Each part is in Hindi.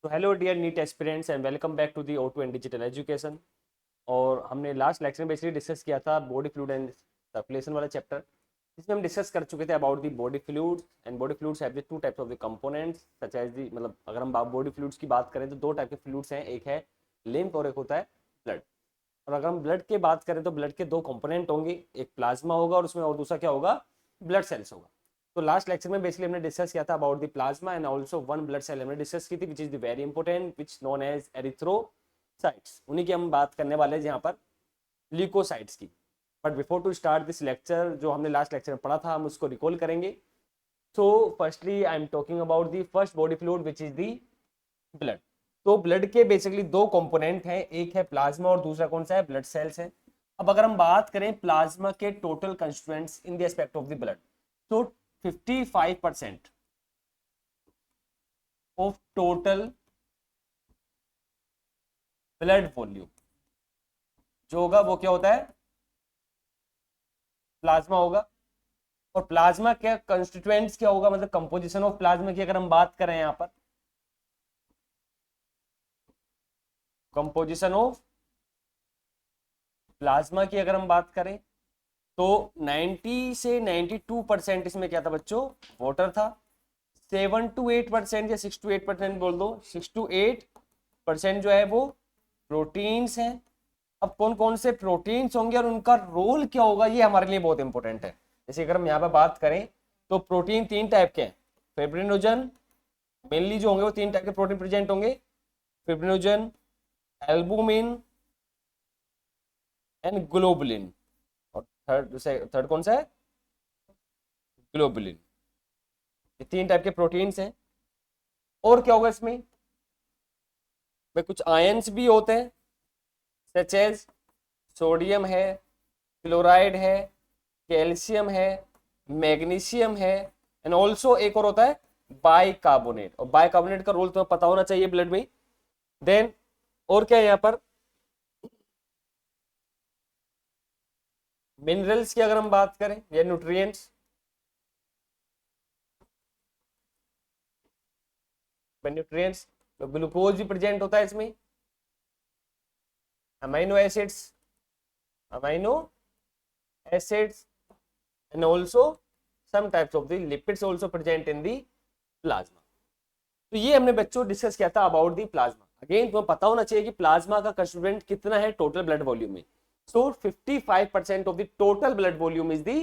तो hello dear NEET aspirants and welcome back to the O2 and digital education. और हमने लास्ट लेक्चर में बेसिकली डिस्कस किया था बॉडी फ्लूइड एंड सर्कुलेशन वाला चैप्टर, जिसमें हम डिस्कस कर चुके थे about the body fluids and body fluids have the two types of the components such as the, मतलब अगर हम बॉडी फ्लूइड्स की बात करें तो दो टाइप के फ्लूइड्स हैं, एक है लिम्फ और एक होता है ब्लड। और अगर हम ब्लड की बात करें तो ब्लड के दो कंपोनेंट होंगे, एक प्लाज्मा होगा और उसमें और दूसरा क्या होगा, ब्लड सेल्स होगा। तो लास्ट लेक्चर में बेसिकली हमने डिस्कस किया था about the plasma and also one blood cell हमने डिस्कस की थी which is the very important which known as erythrocytes. उन्हीं की हम बात करने वाले हैं यहाँ पर ल्यूकोसाइट्स की। But before to start this lecture, जो हमने लास्ट लेक्चर में पढ़ा था हम उसको रिकॉल करेंगे। So firstly I am talking about the first body fluid which is the blood. तो ब्लड के बेसिकली दो कंपोनेंट हैं, एक है प्लाज्मा और दूसरा कौन सा है, ब्लड सेल्स है। अब अगर हम बात करें प्लाज्मा के total constituents in the aspect of the blood, तो 55% ऑफ टोटल ब्लड वॉल्यूम जो होगा वो क्या होता है, प्लाज्मा होगा। और प्लाज्मा क्या कंस्टिट्यूएंट्स क्या होगा, मतलब कंपोजिशन ऑफ प्लाज्मा की अगर हम बात करें यहाँ पर, कंपोजिशन ऑफ प्लाज्मा की अगर हम बात करें तो 90 से 92% इसमें क्या था बच्चों, वाटर था। 7 to 8% या 6 to 8% बोल दो, 6 to 8% जो है वो प्रोटीन्स हैं। अब कौन कौन से प्रोटीन्स होंगे और उनका रोल क्या होगा, ये हमारे लिए बहुत इंपॉर्टेंट है। जैसे अगर हम यहाँ पे बात करें तो प्रोटीन तीन टाइप के हैं, फिब्रिनोजन, मेनली जो होंगे वो तीन टाइप के प्रोटीन प्रेजेंट होंगे, फिब्रिनोजन, एल्बुमिन एंड ग्लोबुलिन। और थर्ड थर्ड कौन सा है, ग्लोबुलिन। ये तीन टाइप के प्रोटीन्स हैं। और क्या होगा इसमें भाई, कुछ आयंस भी होते हैं सच एज सोडियम है, क्लोराइड है, कैल्शियम है, मैग्नीशियम है एंड ऑल्सो एक और होता है बाइकार्बोनेट। और बाइकार्बोनेट का रोल तुम्हें पता होना चाहिए ब्लड में। देन और क्या है यहाँ पर, मिनरल्स की अगर हम बात करें या न्यूट्रिएंट्स, न्यूट्रिएंट्स तो ग्लूकोज भी प्रेजेंट होता है इसमें, amino acids, amino acids and also some types of the lipids also present in the plasma. तो ये हमने बच्चों डिस्कस किया था अबाउट दी प्लाज्मा। अगेन तुम्हें पता होना चाहिए कि प्लाज्मा का कंस्टिट्यूएंट कितना है टोटल ब्लड वॉल्यूम में। सो 55% of the total blood volume is the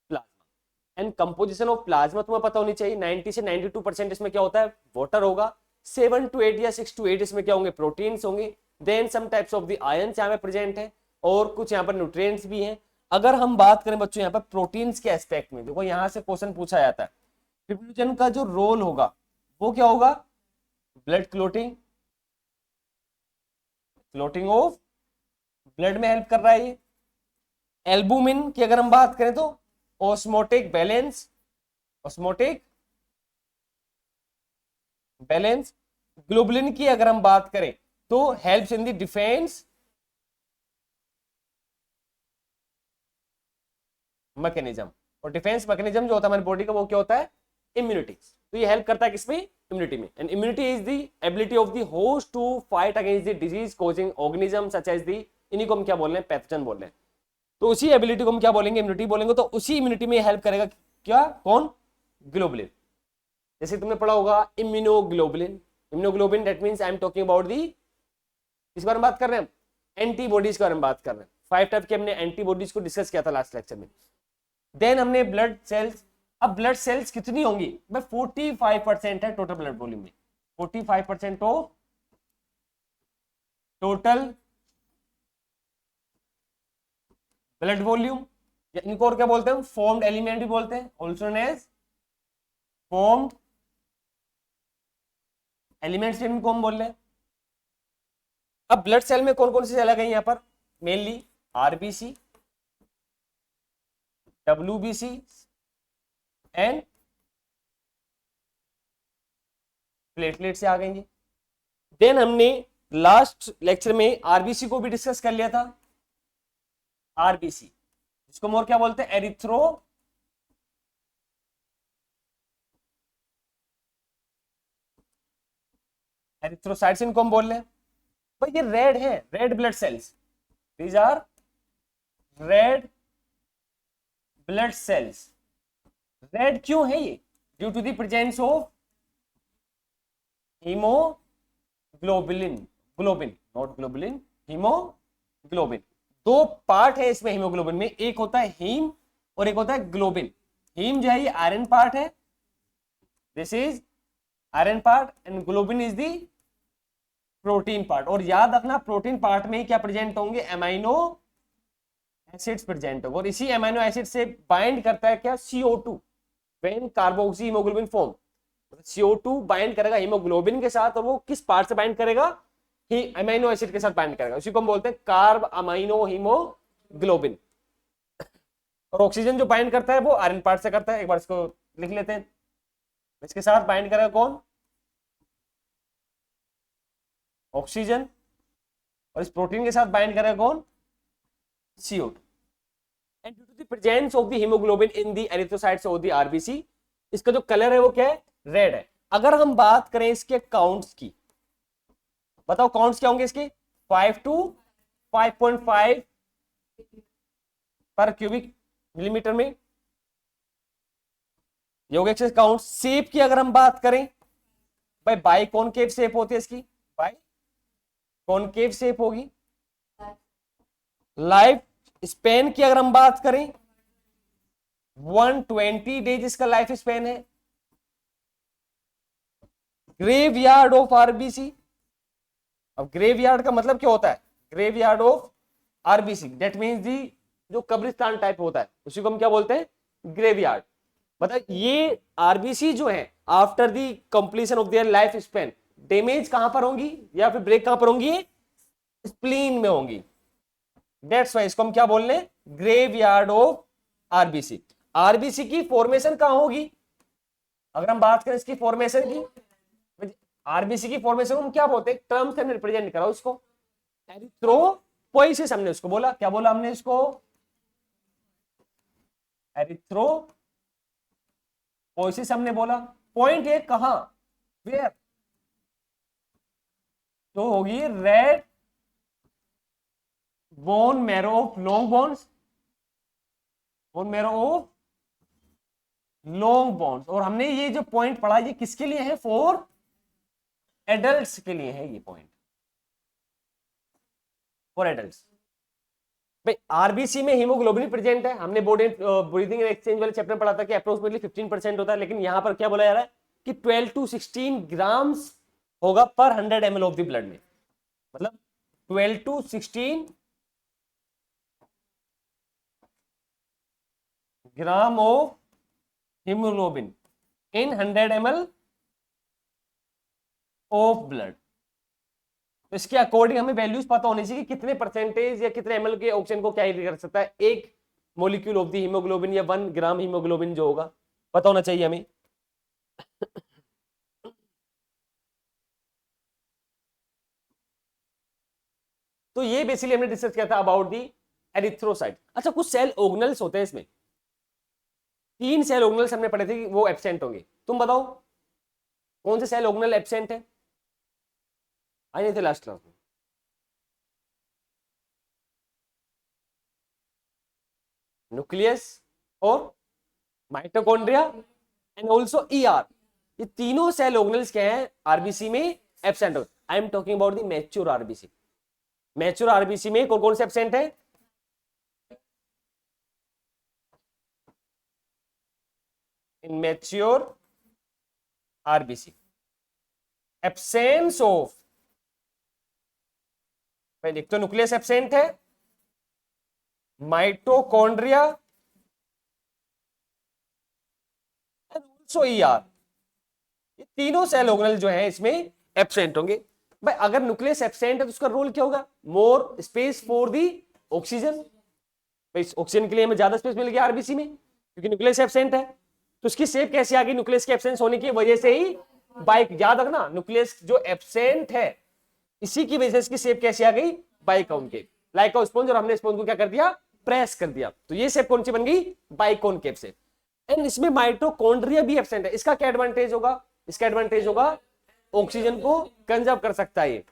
plasma. And composition of plasma तुम्हें पता होनी चाहिए, 90 से 92% इसमें क्या होता है, वाटर होगा। 7 to 8 या 6 to 8 इसमें क्या होंगे, प्रोटीन्स होंगे। Then some types of the ions यहाँ पे प्रेजेंट है और कुछ यहाँ पर न्यूट्रिएंट्स भी हैं। अगर हम बात करें बच्चों यहाँ पर प्रोटीन्स के एस्पेक्ट में, देखो यहाँ से क्वेश्चन पूछा जाता है, ट्रिप्लोजन का जो रोल होगा वो क्या होगा, blood clotting, clotting of blood में हेल्प कर रहा है ये। एल्बुमिन की अगर हम बात करें तो osmotic balance, osmotic balance. Globulin की अगर हम बात करें तो helps in the defence mechanism. और डिफेंस मैकेनिज्म जो होता है हमारी बॉडी का वो क्या होता है, इम्यूनिटी। तो ये हेल्प करता है किसमें, इम्यूनिटी में। And immunity is the ability of the host to fight against the disease causing organism such as the, इन्हीं को हम क्या बोल रहे हैं, पैथोजन बोल रहे हैं। तो उसी एबिलिटी को हम क्या बोलेंगे, इम्यूनिटी बोलेंगे। तो उसी इम्यूनिटी में हेल्प करेगा क्या, कौन, ग्लोबुलिन। जैसे तुमने पढ़ा होगा immunoglobulin, immunoglobulin that means I am talking about the, इस बारे में बात कर रहे हैं हम, एंटीबॉडीज के बारे में बात कर रहे हैं। 5 टाइप के हमने एंटीबॉडीज को डिस्कस किया था लास्ट लेक्चर में। देन हमने ब्लड सेल्स, अब ब्लड सेल्स कितनी होंगी भाई, 45% है टोटल ब्लड वॉल्यूम में। 45% ऑफ टोटल ब्लड वॉल्यूम। इनको और क्या बोलते हैं, फॉर्म्ड एलिमेंट भी बोलते हैं, also known as formed elements इनको हम बोल रहे हैं। अब ब्लड सेल में कौन कौन सी सेल आ गई यहाँ पर, mainly RBC, WBC and platelet से आ गई। देन हमने लास्ट लेक्चर में आरबीसी को भी डिस्कस कर लिया था, आरबीसी जिसको हम और क्या बोलते हैं, एरिथ्रो एरिथ्रोसाइट्स इनको हम बोल रहे हैं भाई, ये रेड है, red blood cells, these are red blood cells. Red क्यों है ये? Due to the presence of haemoglobin, globin not globulin, haemoglobin. दो पार्ट है इसमें हीमोग्लोबिन में, एक होता है हीम और एक होता है ग्लोबिन। हीम जो है ये आयरन पार्ट है, this is iron part, and globin is the protein part. और याद रखना प्रोटीन पार्ट में ही क्या प्रेजेंट होंगे? अमाइनो एसिड्स प्रेजेंट होंगे, और इसी अमाइनो एसिड से बाइंड करता है क्या? CO2 when carboxy haemoglobin form. CO2 bind करेगा हीमोग्लोबिन के साथ, और वो किस पार्ट से बाइंड करेगा? ही अमाइनो एसिड के साथ बाइंड करेगा, उसी को हम बोलते हैं कार्ब अमाइनो हीमोग्लोबिन। और ऑक्सीजन जो बाइंड करता है वो आयरन पार्ट से करता है। एक बार इसको लिख लेते हैं, इसके साथ बाइंड करेगा कौन? ऑक्सीजन। और इस प्रोटीन के साथ बाइंड करेगा कौन? CO2। And due to the presence of the haemoglobin in the erythrocytes of the RBC, इसका जो कलर है वो क्या है? रेड है। अगर हम बात करें इसके काउंट्स की, बताओ काउंट्स क्या होंगे इसके? 5 to 5.5 पर क्यूबिक मिलीमीटर में, ये हो गया काउंट। शेप की अगर हम बात करें भाई, बाई कॉनकेव शेप होती है इसकी, बाई कॉनकेव शेप होगी। लाइफ स्पेन की अगर हम बात करें 120 डेज इसका लाइफ स्पेन है। ग्रेवयार्ड ऑफ आरबीसी, अब ग्रेवयार्ड का मतलब क्या होता है? Graveyard of RBC that means the जो कब्रिस्तान टाइप होता है उसी को हम क्या बोलते हैं? ग्रेवयार्ड। मतलब ये आरबीसी जो है after the completion of their life span, damage कहां पर होंगी या फिर ब्रेक कहां पर होंगी? स्प्लीन में होंगी। दैट्स व्हाई इसको हम क्या बोल रहे हैं? Graveyard of RBC. आरबीसी की फॉर्मेशन कहां होगी? अगर हम बात करें इसकी फॉर्मेशन की, आरबीसी की फॉर्मेशन को हम क्या बोलते हैं? टर्म से हमने रिप्रेजेंट करा उसको एरिथ्रोपोइसिस, हमने उसको बोला, क्या बोला हमने इसको? एरिथ्रोपोइसिस हमने बोला। पॉइंट है कहां? वेयर? तो होगी red bone marrow of long bones, bone marrow of long bones. और हमने ये जो पॉइंट पढ़ा ये किसके लिए है? फॉर एडल्ट्स के लिए है ये पॉइंट, फॉर एडल्ट्स। भाई आरबीसी में हीमोग्लोबिन प्रेजेंट है, हमने बॉडी ब्रीथिंग एंड एक्सचेंज वाले चैप्टर में पढ़ा था कि अप्रोक्सीमेटली 15% होता है, लेकिन यहां पर क्या बोला जा रहा है कि 12 to 16 ग्राम्स होगा पर 100 ml ऑफ द ब्लड में। मतलब 12 to 16 gram of haemoglobin in 100 ml of blood. तो इसके अकॉर्डिंग हमें वैल्यूज पता होनी चाहिए कि कितने परसेंटेज या कितने ml के ऑक्सीजन को कैरी कर सकता है एक मोलिक्यूल ऑफ द हीमोग्लोबिन, या 1 ग्राम हीमोग्लोबिन जो होगा पता होना चाहिए हमें। तो ये बेसिकली हमने डिस्कस किया था अबाउट दी एरिथ्रोसाइट। अच्छा, कुछ सेल ऑर्गेनल्स होते हैं इसमें, 3 सेल ऑर्गेनल्स हमने पढ़े थे कि वो एब्सेंट होंगे। तुम बताओ कौन से सेल ऑर्गेनल एब्सेंट है? आए नहीं थे लास्ट क्लास में? न्यूक्लियस और माइटोकॉन्ड्रिया एंड ऑल्सो ER। ये तीनों सेल ऑर्गेनल्स क्या है? आरबीसी में एब्सेंट हो। I am talking about the mature RBC. Mature RBC में कौन कौन से एब्सेंट है? In mature RBC absence of, पहले एक तो न्यूक्लियस एब्सेंट है, माइटोकॉन्ड्रिया एंड आल्सो ER। ये तीनों सेल ऑर्गेनल जो है इसमें एब्सेंट होंगे। भाई अगर न्यूक्लियस एब्सेंट है तो उसका रोल क्या होगा? More space for the oxygen. भाई ऑक्सीजन के लिए हमें ज्यादा स्पेस मिल गया आरबीसी में क्योंकि न्यूक्लियस एब्सेंट है। तो उसकी शेप कैसे आ गई? न्यूक्लियस के एब्सेंस होने की वजह से ही बाइक, याद रखना न्यूक्लियस जो एब्सेंट है इसी की वजह से इसकी शेप कैसे आ गई? बाइकॉनकेव, लाइक अ स्पंज। और हमने स्पंज को क्या कर दिया? प्रेस कर दिया, तो ये शेप कौन सी बन गई? Biconcave shape. एंड इसमें माइटोकॉन्ड्रिया भी एब्सेंट है। इसका क्या एडवांटेज होगा? इसका एडवांटेज होगा ऑक्सीजन को कंजर्व कर सकता है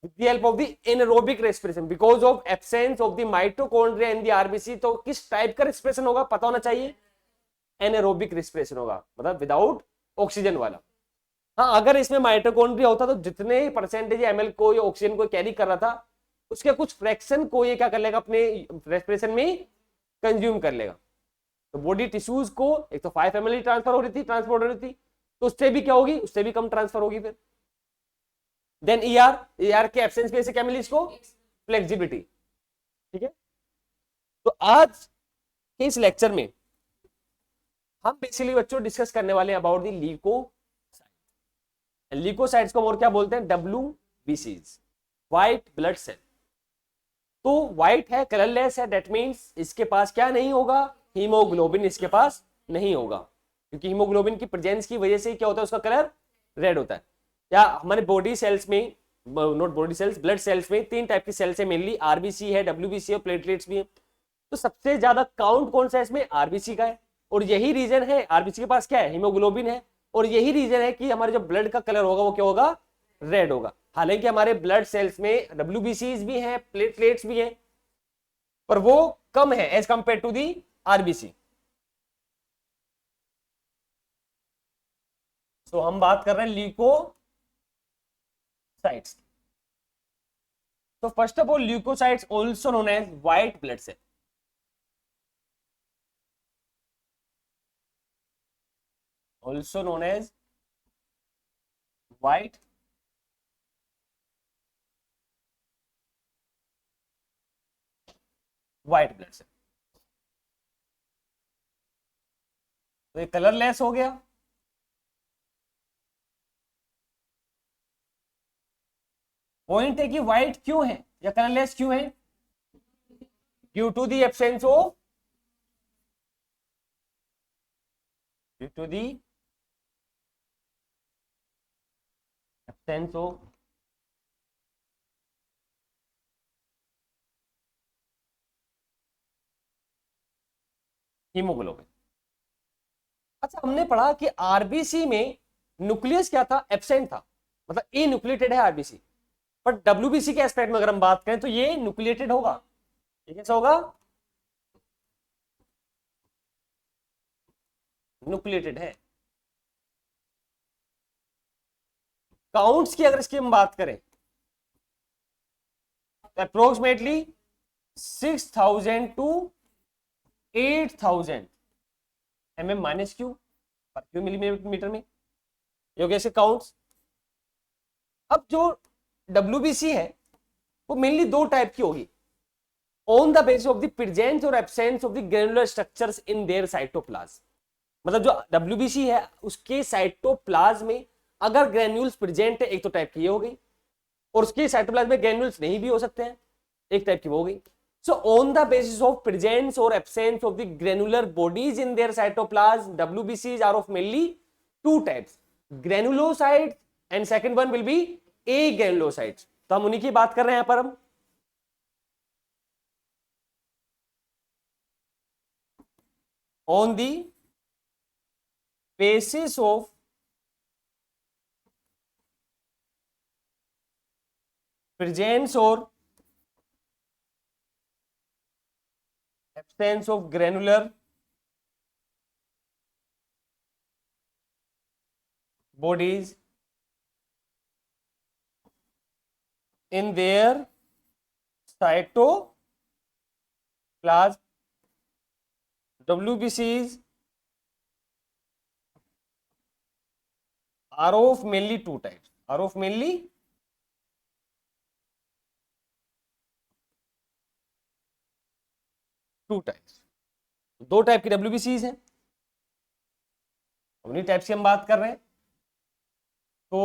with the help of the anaerobic respiration because of absence of the mitochondria in the RBC। तो किस टाइप का रेस्पिरेशन होगा पता होना चाहिए, एनारोबिक रेस्पिरेशन होगा, मतलब विदाउट ऑक्सीजन वाला। हाँ, अगर इसमें माइटोकॉन्ड्रिया होता तो जितने परसेंटेज एमएल को ये ऑक्सीजन को कैरी कर रहा था उसके कुछ फ्रैक्शन को ये क्या कर लेगा, अपने रेस्पिरेशन में कंज्यूम कर लेगा। तो बॉडी टिश्यूज को एक तो 5 ml ट्रांसफर हो रही थी, ट्रांसपोर्ट हो रही थी, तो उससे भी क्या होगी, उससे भी कम ट्रांसफर होगी फिर। देन ईआर के एब्सेंस में से क्या मिली इसको, फ्लेक्सिबिलिटी। ठीक है, तो आज के इस लेक्चर में हम बेसिकली बच्चों डिस्कस करने वाले हैं अबाउट द ल्यूकोसाइट्स को और क्या बोलते हैं, WBCs, व्हाइट ब्लड सेल। तो व्हाइट है, कलरलेस है, दैट मींस इसके पास क्या नहीं होगा, हीमोग्लोबिन इसके पास नहीं होगा, क्योंकि हीमोग्लोबिन की प्रेजेंस की वजह से क्या होता है, उसका कलर रेड होता है। या हमारे बॉडी सेल्स में, not body cells, blood cells में 3 टाइप की सेल्स है मेनली, आरबीसी है, WBC है, प्लेटलेट्स भी है। तो सबसे ज्यादा काउंट कौन सा है इसमें, आरबीसी का है, और यही रीजन है, आरबीसी के पास क्या है, हीमोग्लोबिन है, और यही रीजन है कि हमारे जो ब्लड का कलर होगा वो क्या होगा, रेड होगा। हालांकि हमारे ब्लड सेल्स में WBCs भी हैं, प्लेटलेट्स भी हैं, पर वो कम है as compare to the RBC. तो हम बात कर रहे हैं ल्यूकोसाइट्स। तो first of all leucocytes also known as white blood cell. also known as white blood cell. तो ये कलरलेस हो गया, पॉइंट है कि व्हाइट क्यों है या कलरलेस क्यों है, due to the absence of haemoglobin. अच्छा, हमने पढ़ा कि आरबीसी में न्यूक्लियस क्या था, एब्सेंट था, मतलब ए न्यूक्लिएटेड है आरबीसी। पर डब्ल्यूबीसी के एस्पेक्ट में अगर हम बात करें तो ये न्यूक्लिएटेड होगा। ये कैसा होगा, न्यूक्लिएटेड है। काउंट्स की अगर इसकी हम बात करें तो approximately 6000 to 8000 mm minus cu पर क्यू मिलीमीटर में, ये हो गया इसके काउंट्स। अब जो WBC है वो मेनली 2 टाइप की होगी, on the basis of the presence और absence of the granular structures in their cytoplasm. मतलब जो WBC है उसके साइटोप्लाज्म में अगर ग्रेन्यूल्स प्रेजेंट है, एक तो टाइप की ये हो गई, और उसके साइटोप्लाज्म में ग्रेन्यूल्स नहीं भी हो सकते हैं, एक टाइप की वो हो गई। So on the basis of presence or absence of the granular bodies in their cytoplasm, WBCs are of mainly 2 types, granulocytes and second one will be agranulocytes। तो हम उन्हीं की बात कर रहे हैं यहाँ पर। हम on the basis of presence or absence of granular bodies in their cytoplasm, WBCs are of mainly 2 types, are of mainly 2 types. 2 type की WBCs हैं, उन्हीं टाइप्स की हम बात कर रहे हैं। तो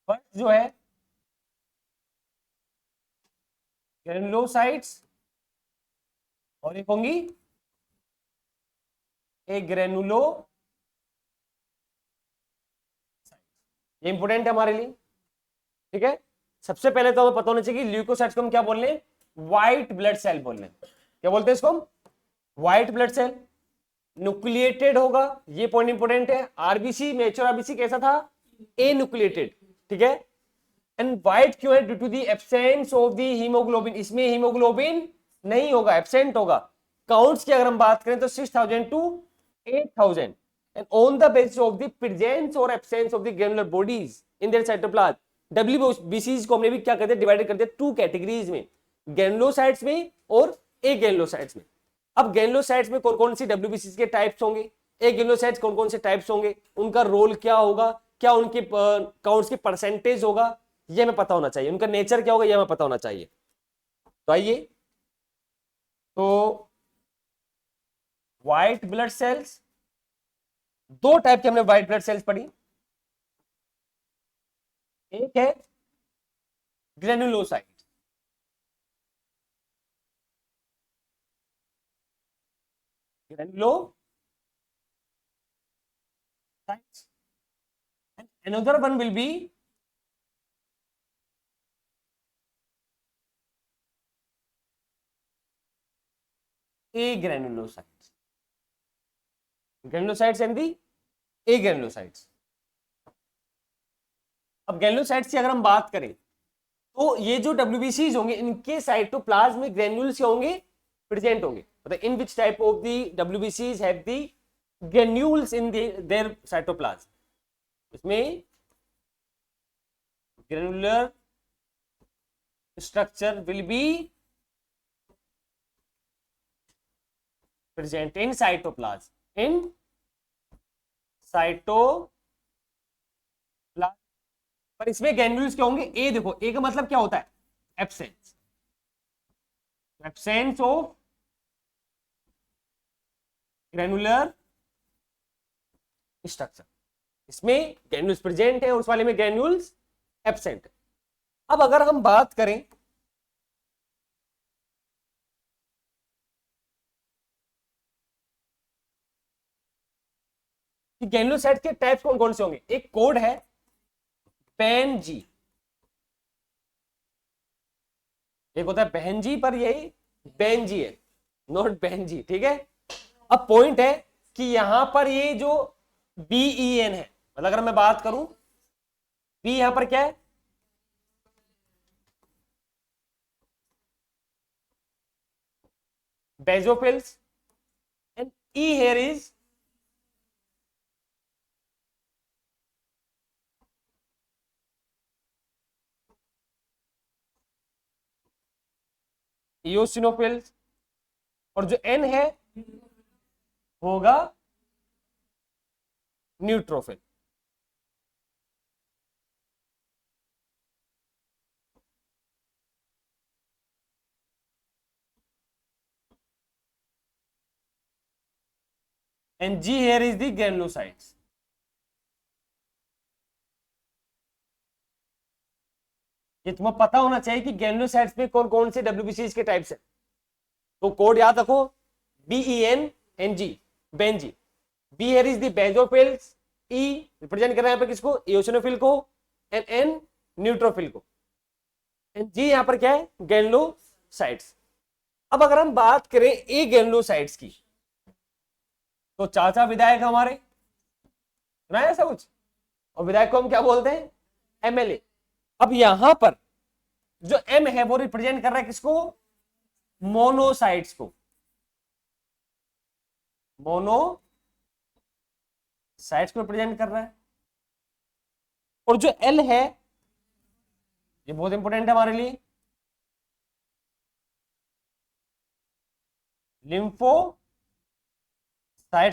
फर्स्ट जो है ग्रेनुलोसाइट्स और एक होंगी एक ग्रेनुलो, ये इंपोर्टेंट है हमारे लिए। ठीक है, सबसे पहले तो हमें पता होना चाहिए कि ल्यूकोसाइट्स को हम क्या बोल रहे हैं, व्हाइट ब्लड सेल बोल रहे हैं। क्या बोलते हैं इसको हम, व्हाइट ब्लड सेल। न्यूक्लिएटेड होगा, ये पॉइंट इंपोर्टेंट है। आरबीसी, मैच्योर आरबीसी कैसा था, ए न्यूक्लिएटेड, ठीक है। एंड वाइट क्यों है, due to the absence of the haemoglobin, इसमें हीमोग्लोबिन नहीं होगा, एब्सेंट होगा। काउंट्स की अगर हम बात करें तो 6000 to 8000, and on the basis of the presence और absence of the granular bodies in their cytoplasm. डब्ल्यूबीसीज को हमने भी क्या करते हैं, डिवाइडेड करते हैं टू कैटेगरीज में, ग्रैनुलोसाइट्स में और एग्रैनुलोसाइट्स में। अब ग्रैनुलोसाइट्स में कौन कौन सी डब्ल्यूबीसीज के टाइप्स होंगे, एग्रैनुलोसाइट्स कौन कौन से टाइप्स होंगे, उनका रोल क्या होगा, क्या उनके काउंट्स की परसेंटेज होगा, ये हमें पता होना चाहिए। उनका नेचर क्या होगा, ये हमें पता होना चाहिए। तो आइए, तो व्हाइट ब्लड सेल्स, दो टाइप के हमने व्हाइट ब्लड सेल्स पढ़ी। एक है granulocyte, granulocytes, and another one will be agranulocytes, granulocytes and the agranulocytes। अब ग्रेनुलोसाइट्स की अगर हम बात करें तो ये जो डब्ल्यूबीसीज होंगे इनके साइटोप्लाज्म में ग्रेन्यूल्स होंगे, प्रेजेंट होंगे, मतलब in which type of the डब्ल्यूबीसीज have the granules in their cytoplasm, इसमें granular structure will be present in cytoplasm, in cytoplasm. पर इसमें ग्रेन्यूल्स क्या होंगे, ए देखो, ए का मतलब क्या होता है, absence, absence of granular structure. इसमें ग्रेन्यूल्स प्रेजेंट है, उस वाले में ग्रेन्यूल्स एब्सेंट है। अब अगर हम बात करें कि ग्रेनुलोसाइट के टाइप्स कौन कौन से होंगे, एक कोड है पेन जी, एक होता है बहन जी, पर यही बेन जी है, नॉट बहन जी, ठीक है। अब पॉइंट है कि यहां पर ये जो BEN है, मतलब अगर मैं बात करूं, बी यहां पर क्या है, basophils, and E here is eosinophils, और जो एन है होगा neutrophil. And G here is the granulocytes. ये तुम्हें पता होना चाहिए कि ग्रेनुलोसाइट्स में कौन कौन से डब्ल्यूबीसीज के टाइप्स है। तो कोड याद रखो, BEN Ben G. B here is the basophils, E represent कर रहा है यहाँ पे किसको, इओसिनोफिल को, एंड एन न्यूट्रोफिल को, एंड जी यहाँ पर क्या है, ग्रेनुलोसाइट्स। अब अगर हम बात करें ए ग्रेनुलोसाइट्स की, तो चाचा विधायक हमारे, सुना है ऐसा कुछ, और विधायक को हम क्या बोलते हैं, MLA। अब यहां पर जो M है वो रिप्रेजेंट कर रहा है किसको, मोनोसाइट्स को, मोनोसाइट्स को रिप्रेजेंट कर रहा है। और जो L है, ये बहुत इंपॉर्टेंट है हमारे लिए, लिम्फोसाइट्स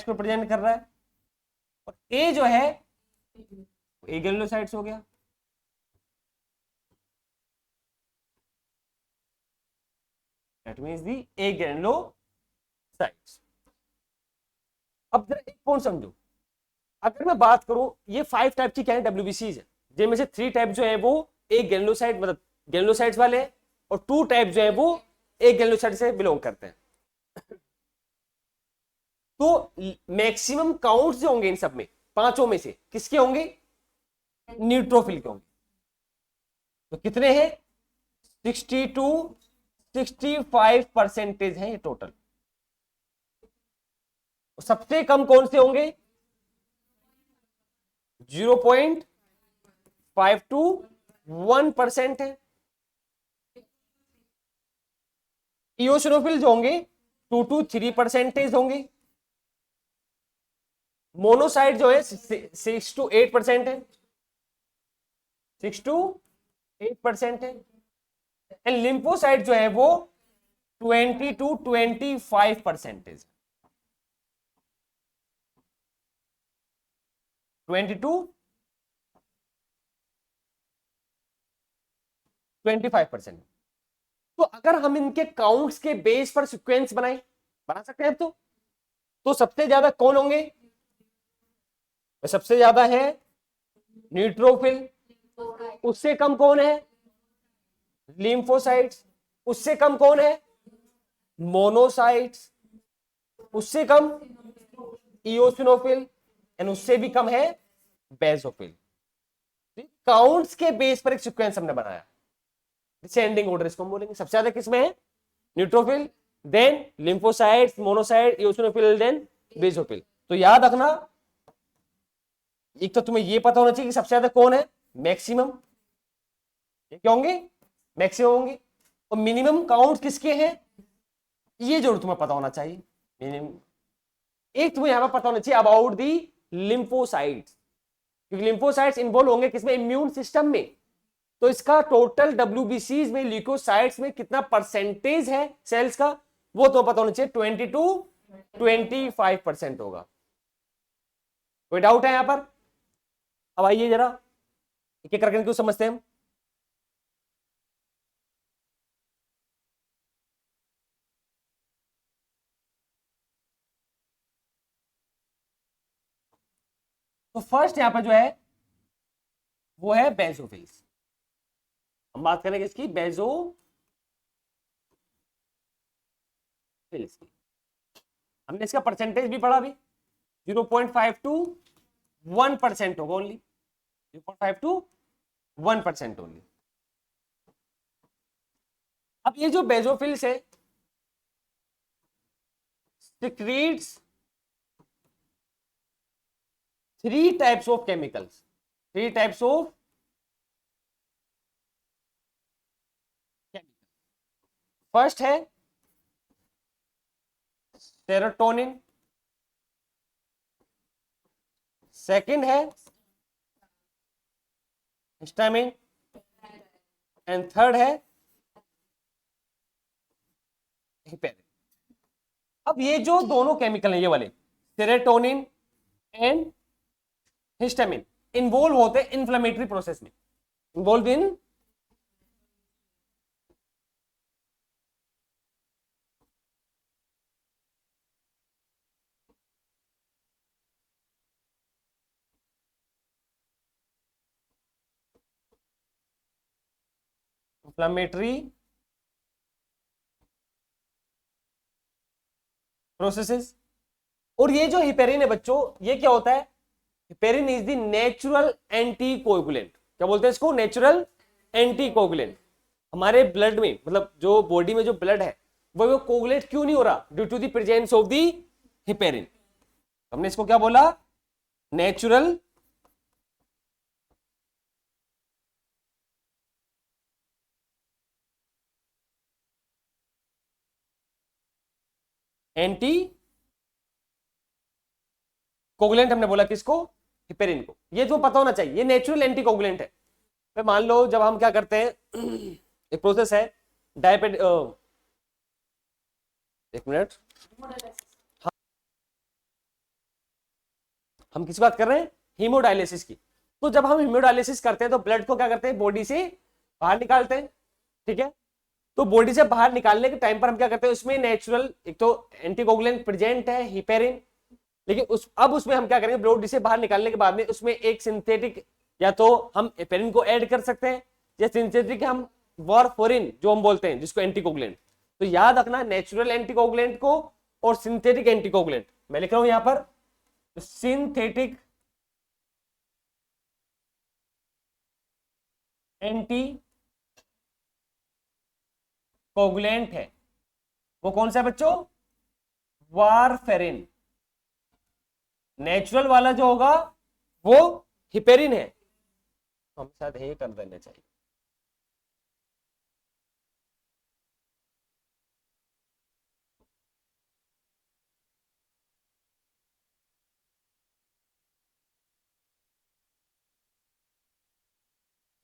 को रिप्रेजेंट कर रहा है। और A जो है ए ग्रेनुलोसाइट्स हो गया। That means the A granulocytes। अब जरा एक पॉइंट समझो, अगर मैं बात करूं, ये 5 टाइप की क्या है, डब्ल्यूबीसीज है, जिनमें से 3 टाइप जो है वो एक ग्रेनुलोसाइट, मतलब ग्रेनुलोसाइट्स वाले हैं, और 2 टाइप जो है वो एक ग्रेनुलोसाइट से बिलोंग करते हैं। तो मैक्सिमम काउंट्स जो होंगे इन सब में, पांचों में से किसके होंगे, न्यूट्रोफिल के होंगे। तो कितने हैं, 62-65% है ये टोटल। सबसे कम कौन से होंगे? 0.5 टू 1% है। इयोसिनोफिल जो होंगे 2 to 3% होंगे। मोनोसाइट जो है 6 to 8% है, 6 to 8% है। एंड लिम्फोसाइट जो है वो 20 to 25%। 20 to 25%। तो अगर हम इनके काउंट्स के बेस पर सीक्वेंस बना सकते हैं। तो सबसे ज्यादा कौन होंगे? सबसे ज्यादा है न्यूट्रोफिल। उससे कम कौन है? लिम्फोसाइट्स। उससे कम कौन है? मोनोसाइट्स। उससे कम इयोसिनोफिल। एंड उससे भी कम है बेसोफिल। काउंट्स के बेस पर एक सीक्वेंस हमने बनाया, डिसेंडिंग ऑर्डर इसको हम बोलेंगे। सबसे ज्यादा किसमें है? Neutrophil, then lymphocytes, monocyte, eosinophil, then basophil. तो याद रखना, एक तो तुम्हें ये पता होना चाहिए कि सबसे ज्यादा कौन है? मैक्सिमम। ये क्या होंगे? मैक्सिमम होंगे। और मिनिमम काउंट किसके हैं? ये जरूर तुम्हें पता होना चाहिए। मिनिमम एक तुम्हें यहां पर पता होना चाहिए अबाउट दी लिम्फोसाइट्स, क्योंकि लिम्फोसाइट्स इन्वॉल्व होंगे किसमें? इम्यून सिस्टम में। तो इसका टोटल डब्ल्यूबीसीज में ल्यूकोसाइट्स में कितना परसेंटेज है सेल्स का, वो तो पता होना चाहिए। 20 to 25% होगा। कोई डाउट है यहां पर? अब आइए जरा एक एक करके क्यों समझते हैं हम। तो फर्स्ट यहां पर जो है वो है बेसोफिल्स। हम बात करेंगे इसकी बेसोफिल्स की। हमने इसका परसेंटेज भी पढ़ा अभी। 0.5 to 1% होगा ओनली। 0.5 to 1% only. अब ये जो बेसोफिल्स है secretes 3 types of chemicals. 3 types of chemical. First है सेरोटोनिन, सेकंड है हिस्टामिन, एंड थर्ड है हिपेरिन। अब ये जो दोनों केमिकल हैं ये वाले सेरोटोनिन एंड हिस्टामिन इन्वॉल्व होते हैं इन्फ्लेमेटरी प्रोसेस में, इन्वॉल्व इन इंफ्लेमेटरी प्रोसेसेस। और ये जो हिपेरिन है बच्चों, ये क्या होता है? Heparin is the natural anti coagulant. क्या बोलते हैं इसको? Natural anti coagulant. हमारे ब्लड में, मतलब जो बॉडी में जो ब्लड है वो कोगुलेट क्यों नहीं हो रहा? Due to the presence of the heparin. हमने इसको क्या बोला? नेचुरल एंटी कोगुलेंट हमने बोला किसको? हिपेरिन को। ये तो पता होना चाहिए, ये नेचुरल एंटी कोगुलेंट है। तो मान लो जब हम क्या करते हैं एक प्रोसेस है डायपेट एक मिनट, हम किस बात कर रहे हैं? हीमोडायलिसिस की। तो जब हम हीमोडायलिसिस करते हैं तो ब्लड को क्या करते हैं? बॉडी से बाहर निकालते हैं, ठीक है। तो बॉडी से बाहर निकालने के टाइम पर हम क्या करते हैं? उसमें नेचुरल एक तो एंटीकोगुलेंट प्रेजेंट है हिपेरिन, लेकिन अब उसमें हम क्या करेंगे? बॉडी से बाहर निकालने के बाद में उसमें एक सिंथेटिक, या तो हम हिपेरिन को ऐड कर सकते हैं या सिंथेटिक हम वारफोरिन जो हम बोलते हैं जिसको एंटीकोगुलेंट। तो याद रखना नेचुरल एंटीकोगुलेंट को और सिंथेटिक एंटीकोगुलेंट। मैं लिख रहा हूं यहां पर सिंथेटिक एंटी कोगुलेंट है वो कौन सा है बच्चों? वारफेरिन। नेचुरल वाला जो होगा वो हिपेरिन है, तो हम शायद ये कर देना चाहिए।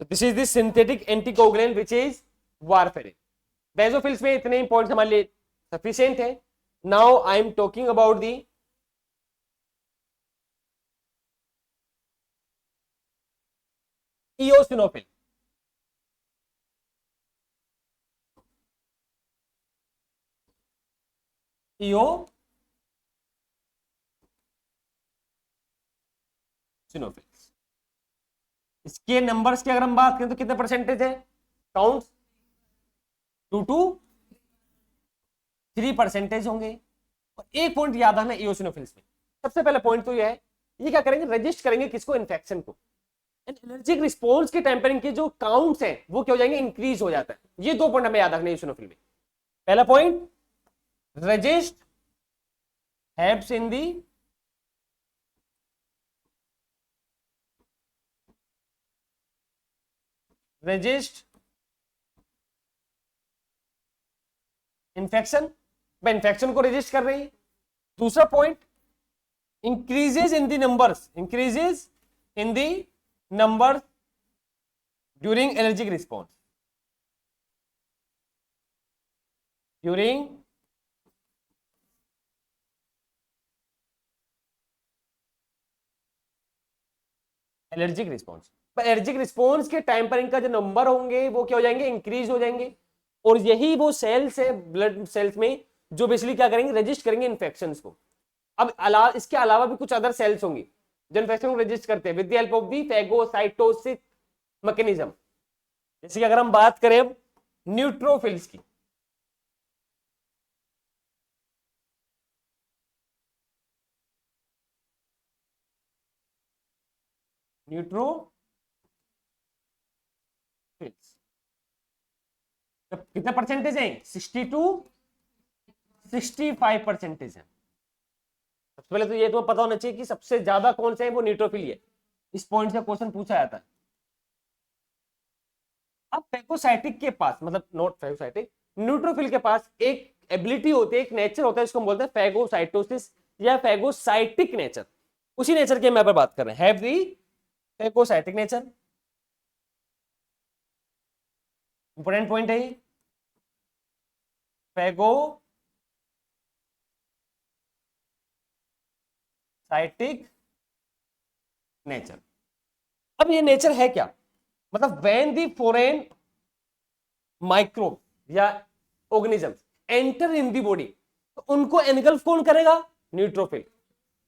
तो this is the synthetic anticoagulant which is warfarin. Basophils में इतने इंपॉर्टेंट हमारे लिए सफिशिएंट है। Now I am talking about the eosinophil. Eosinophil, इसके नंबर्स की अगर हम बात करें तो कितने परसेंटेज है? काउंट 2 to 3% होंगे। और एक पॉइंट याद रखना इओसिनोफिल्स में, सबसे पहला पॉइंट तो यह है, ये क्या करेंगे, रजिस्ट करेंगे किसको, इन्फेक्शन को। एनर्जिक रिस्पॉन्स के टेम्परिंग के जो काउंट्स हैं वो क्या हो जाएंगे, इंक्रीज हो जाता है। ये 2 पॉइंट हमें याद रखने इओसिनोफिल में। पहला point, resist helps in the resist infection, infection को रजिस्ट कर रही है। दूसरा point, increases in the numbers, increases in the number during allergic response, during allergic response. पर एलर्जिक रिस्पॉन्स के टाइम पर इनका जो नंबर होंगे वो क्या हो जाएंगे, इंक्रीज हो जाएंगे। और यही वो सेल्स है ब्लड सेल्स में जो बेसिकली क्या करेंगे, रजिस्ट करेंगे इन्फेक्शन को। अब इसके अलावा भी कुछ अदर सेल्स होंगी जो इन्फेक्शन को रजिस्ट करते हैं with the help of the phagocytosis mechanism. जैसे कि अगर हम बात करें अब न्यूट्रोफिल्स की, न्यूट्रोफिल्स तो कितना परसेंटेज है, 60 to 65% है। सबसे पहले तो ये तो पता होना चाहिए कि सबसे ज्यादा कौन से है, वो न्यूट्रोफिल है। इस पॉइंट से क्वेश्चन पूछा जाता है। अब फैगोसाइटिक के पास, मतलब नॉट फैगोसाइटिक, न्यूट्रोफिल के पास एक एबिलिटी होती है, एक नेचर होता है, इसको हम बोलते हैं फैगोसाइटोसिस या फैगोसाइटिक नेचर। उसी नेचर के हम यहाँ पर बात कर रहे हैं, have the phagocytic nature. Important point है ये, फैगोसाइटिक नेचर। अब ये नेचर है क्या, मतलब व्हेन दी फॉरेन माइक्रोब या organism enter in the body, तो उनको एनगल्फ कौन करेगा, न्यूट्रोफिल।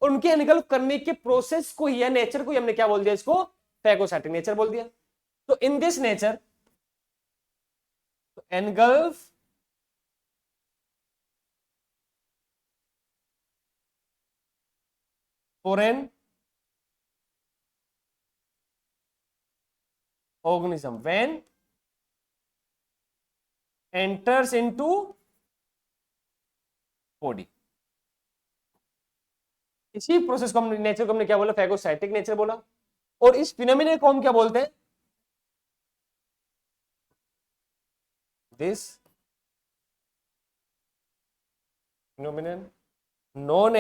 उनके एनगल्फ करने के प्रोसेस को या नेचर को हमने क्या बोल दिया, इसको फैगोसाइटिक नेचर बोल दिया। तो in this nature engulf foreign organism when enters into body, इसी प्रोसेस को हम नेचर को हमने क्या बोला, फैगोसाइटिक नेचर बोला। और इस फिनोमिना को हम क्या बोलते हैं, दिस फिनोमिनन नोन